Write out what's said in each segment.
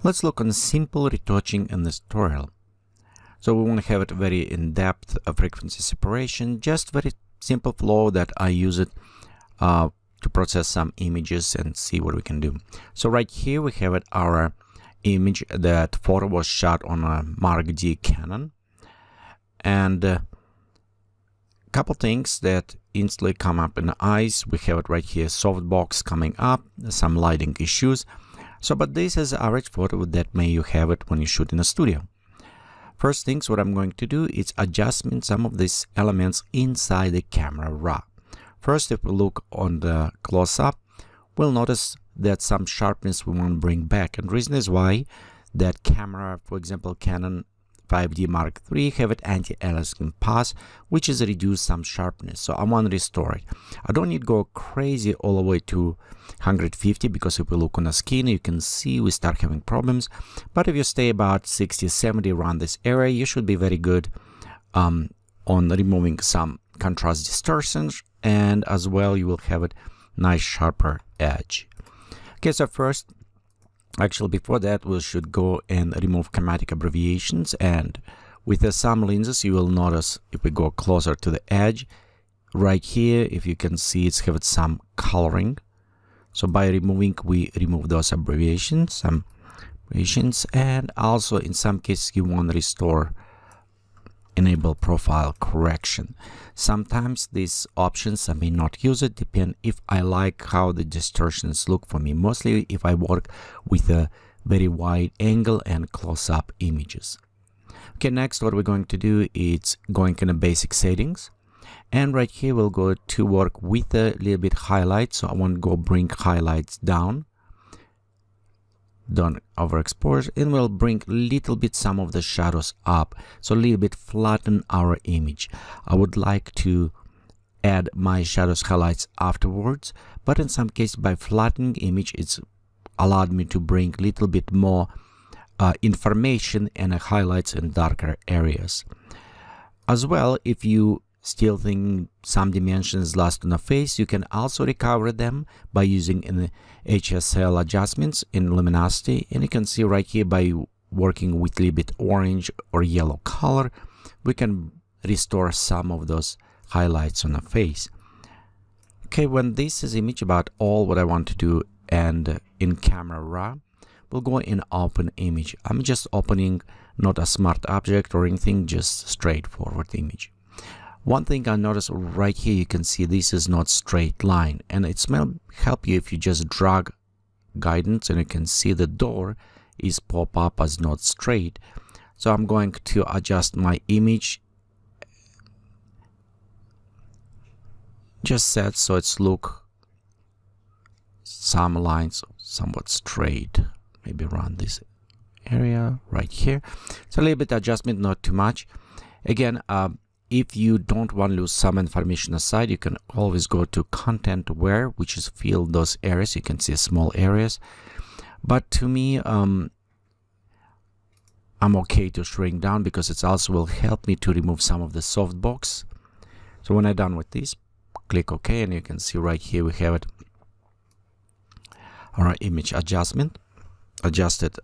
Let's look on simple retouching in this tutorial. So we want to have it very in-depth frequency separation, just very simple flow that I use it to process some images and see what we can do. So right here we have it, our image. That photo was shot on a Mark D Canon, and a couple things that instantly come up in the eyes. We have it right here, softbox coming up, some lighting issues. So, but this is average photo that may you have it when you shoot in a studio. First things, what I'm going to do is adjustment some of these elements inside the camera raw. First, if we look on the close-up, we'll notice that some sharpness we want to bring back. And the reason is why that camera, for example, Canon 5D Mark III, have it anti-aliasing pass, which is reduce some sharpness. So I want to restore it. I don't need to go crazy all the way to 150, because if we look on the skin, you can see we start having problems. But if you stay about 60, 70 around this area, you should be very good on removing some contrast distortions, and as well you will have it nice sharper edge. Okay, so first, actually before that, we should go and remove chromatic abbreviations. And with some lenses, you will notice if we go closer to the edge right here, if you can see, it's have some coloring. So by removing, we remove those abbreviations, and also in some cases you want to restore enable profile correction. Sometimes these options I may not use it, depend if I like how the distortions look for me, mostly if I work with a very wide angle and close-up images. Okay, next what we're going to do is going in the basic settings, and right here we'll go to work with a little bit highlight. So I want to go bring highlights down, don't overexpose, and we'll bring a little bit some of the shadows up, so a little bit flatten our image. I would like to add my shadows highlights afterwards, but in some case by flattening image, it's allowed me to bring a little bit more information and highlights in darker areas. As well, if you still think some dimensions lost on the face, you can also recover them by using an Hsl Adjustments in luminosity. And you can see right here, by working with a little bit orange or yellow color, we can restore some of those highlights on the face. Okay, when this is image about all what I want to do, and in camera raw, we'll go in open image. I'm just opening, not a smart object or anything, just straightforward image. One thing I noticed right here, you can see this is not straight line, and it may help you if you just drag guidance, and you can see the door is pop up as not straight. So I'm going to adjust my image, just set so it's look some lines somewhat straight, maybe around this area right here. So a little bit adjustment, not too much. Again, if you don't want to lose some information aside, you can always go to content where, which is fill those areas. You can see small areas, but to me, I'm okay to shrink down, because it also will help me to remove some of the softbox. So when I'm done with this, click OK, and you can see right here we have it, our image adjustment adjusted.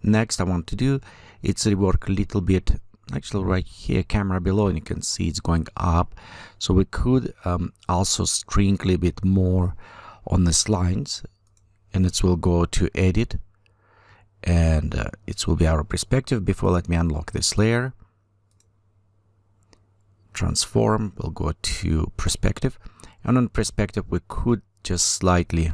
Next I want to do, it's rework a little bit. Actually right here, camera below, and you can see it's going up, so we could also shrink a little bit more on these lines, and it will go to edit, and it will be our perspective. Before, let me unlock this layer, transform, we'll go to perspective, and on perspective we could just slightly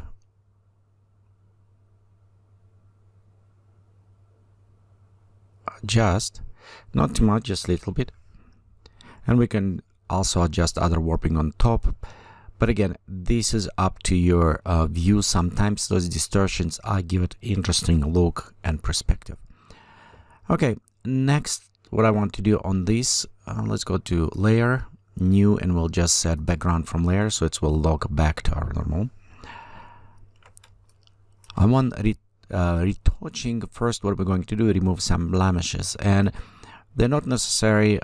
adjust. Not too much, just a little bit. And we can also adjust other warping on top. But again, this is up to your view. Sometimes those distortions give it interesting look and perspective. Okay, next, what I want to do on this, let's go to layer, new, and we'll just set background from layer, so it will log back to our normal. I want retouching. First, what we're going to do, remove some blemishes, and they're not necessary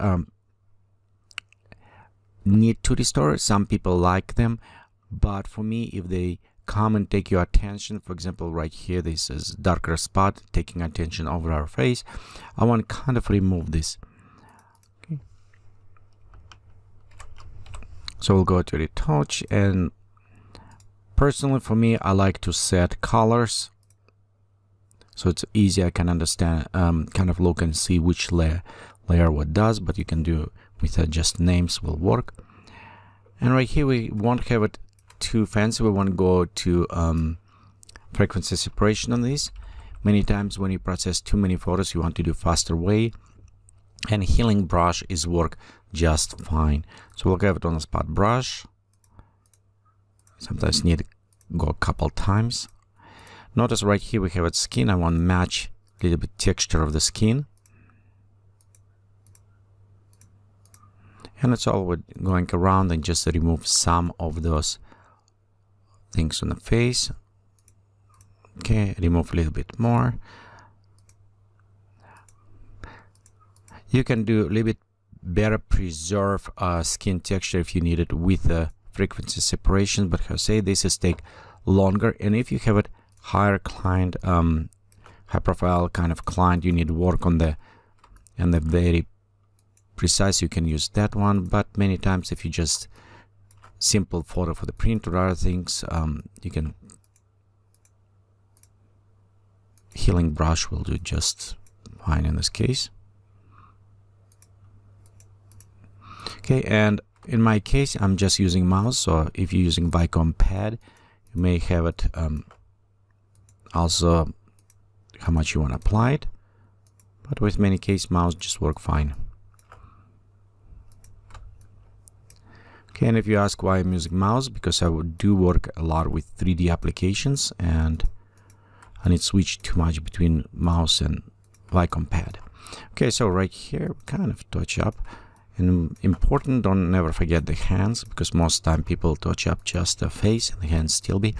need to restore. Some people like them, but for me, if they come and take your attention. For example, right here, this is darker spot taking attention over our face. I want to kind of remove this. Okay. So we'll go to retouch, and personally for me, I like to set colors so it's easy. I can understand, kind of look and see which layer what does, but you can do with just names will work. And right here, we won't have it too fancy. We want to go to frequency separation on this. Many times when you process too many photos, you want to do faster way, and healing brush is work just fine. So we'll have it on the spot brush. Sometimes need to go a couple times. Notice right here we have it skin. I want to match a little bit texture of the skin. And it's all we're going around and just remove some of those things on the face. Okay, remove a little bit more. You can do a little bit better preserve skin texture if you need it with the frequency separation, but I say this is take longer. And if you have it higher client, high profile kind of client, you need to work on the very precise, you can use that one. But many times if you just simple photo for the print or other things, you can healing brush will do just fine in this case. Okay, and in my case I'm just using mouse, so if you're using Wacom pad, you may have it also how much you want to apply it, but with many case mouse just work fine. Okay, and if you ask why I'm using mouse, because I do work a lot with 3D applications and I need to switch too much between mouse and Wacom pad. Okay, so right here kind of touch up, and important, don't never forget the hands, because most time people touch up just the face and the hands still be.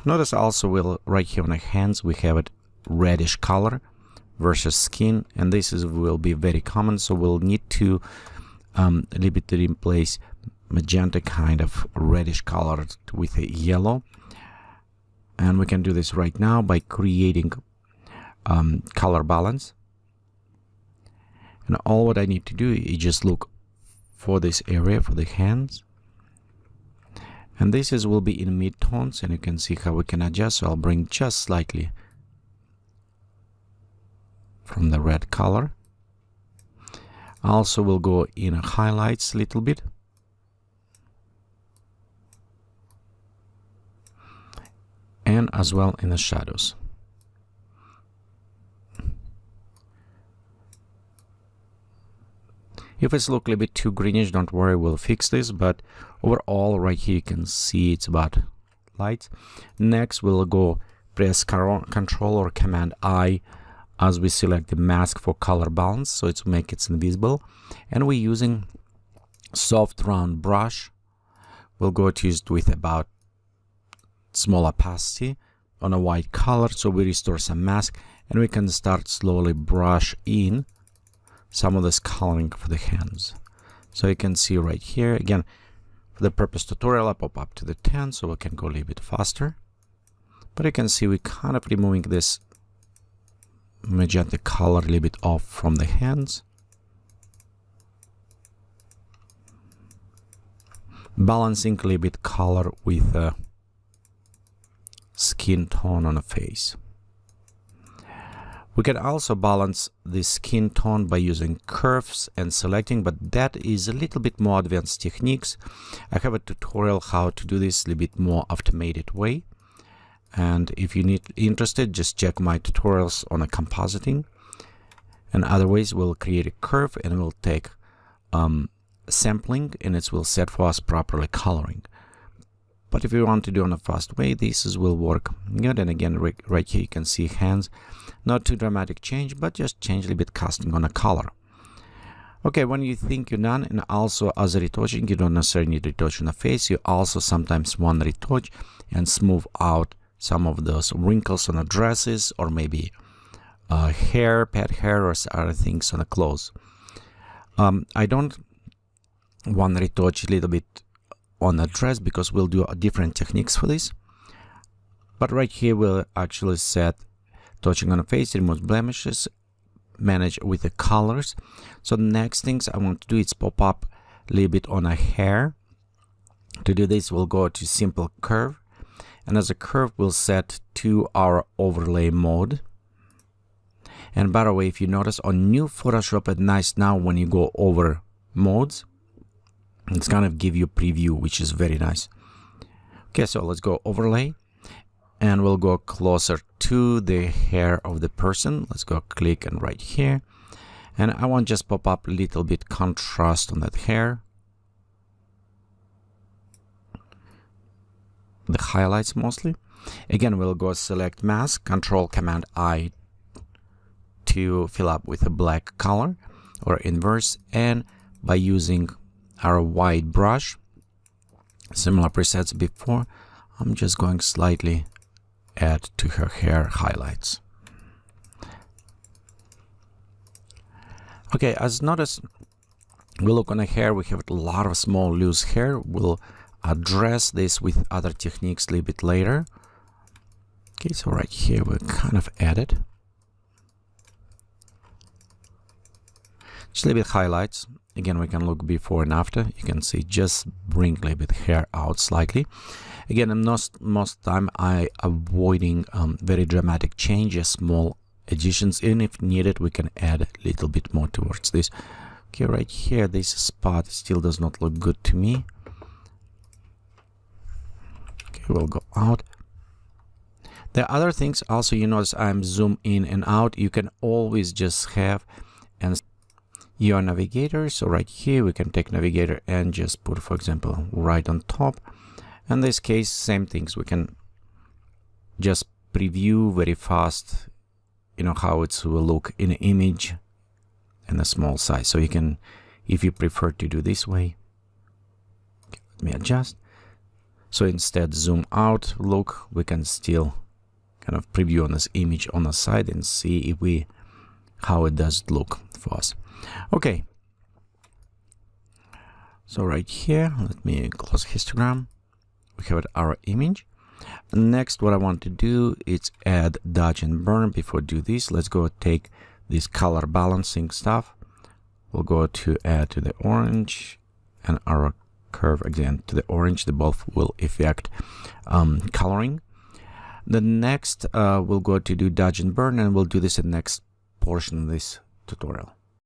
Notice also we'll right here on the hands we have it reddish color versus skin, and this is will be very common, so we'll need to a little bit replace magenta kind of reddish color with a yellow. And we can do this right now by creating color balance. And all what I need to do is just look for this area for the hands, and this is will be in mid-tones, and you can see how we can adjust. So I'll bring just slightly from the red color. Also we'll go in highlights a little bit, and as well in the shadows. If it's look a little bit too greenish, don't worry, we'll fix this, but overall right here you can see it's about light. Next we'll go press Control or Command I as we select the mask for color balance, so it's make it invisible. And we're using soft round brush. We'll go to use it with about small opacity on a white color, so we restore some mask, and we can start slowly brush in some of this coloring for the hands. So you can see right here again, for the purpose tutorial I pop up to the 10, so we can go a little bit faster. But you can see we kind of removing this magenta color a little bit off from the hands, balancing a little bit color with skin tone on the face. We can also balance the skin tone by using curves and selecting, but that is a little bit more advanced techniques. I have a tutorial how to do this a little bit more automated way, and if you need interested, just check my tutorials on a compositing. And other ways, we'll create a curve and we'll take sampling, and it will set for us properly coloring. But if you want to do on a fast way, this will work good. And again, right here you can see hands, not too dramatic change, but just change a little bit casting on a color. Okay, when you think you're done, and also as a retouching, you don't necessarily need retouch on the face. You also sometimes want to retouch and smooth out some of those wrinkles on the dresses, or maybe hair, pet hair, or other things on the clothes. I don't want to retouch a little bit on the dress because we'll do different techniques for this. But right here we'll actually set touching on a face, remove blemishes, manage with the colors. So the next things I want to do is pop up a little bit on a hair. To do this, we'll go to simple curve, and as a curve we'll set to our overlay mode. And by the way, if you notice on new Photoshop at nice now, when you go over modes, it's gonna give you a preview, which is very nice. Okay, so let's go overlay, and we'll go closer to the hair of the person. Let's go click and right here, and I want just pop up a little bit contrast on that hair, the highlights mostly. Again, we'll go select mask, Control Command I to fill up with a black color or inverse, and by using our white brush, similar presets before, I'm just going slightly add to her hair highlights. Okay, as notice, we look on the hair, we have a lot of small loose hair. We'll address this with other techniques a little bit later. Okay, so right here we kind of add it. Just a little bit highlights. Again, we can look before and after. You can see just bring a little bit hair out slightly. Again, most time I avoiding very dramatic changes, small additions. Even if needed, we can add a little bit more towards this. Okay, right here, this spot still does not look good to me. Okay, we'll go out. The other things also, you notice I'm zoom in and out. You can always just have and your navigator. So right here we can take navigator and just put, for example, right on top. In this case, same things. We can just preview very fast, you know, how it will look in an image and a small size. So you can, if you prefer to do this way, okay, let me adjust. So instead zoom out look, we can still kind of preview on this image on the side and see if we how it does look for us. Okay, so right here, let me close histogram. We have our image. Next, what I want to do is add dodge and burn. Before do this, let's go take this color balancing stuff. We'll go to add to the orange and our curve again to the orange. The both will affect coloring. The next we'll go to do dodge and burn, and we'll do this in the next portion of this tutorial.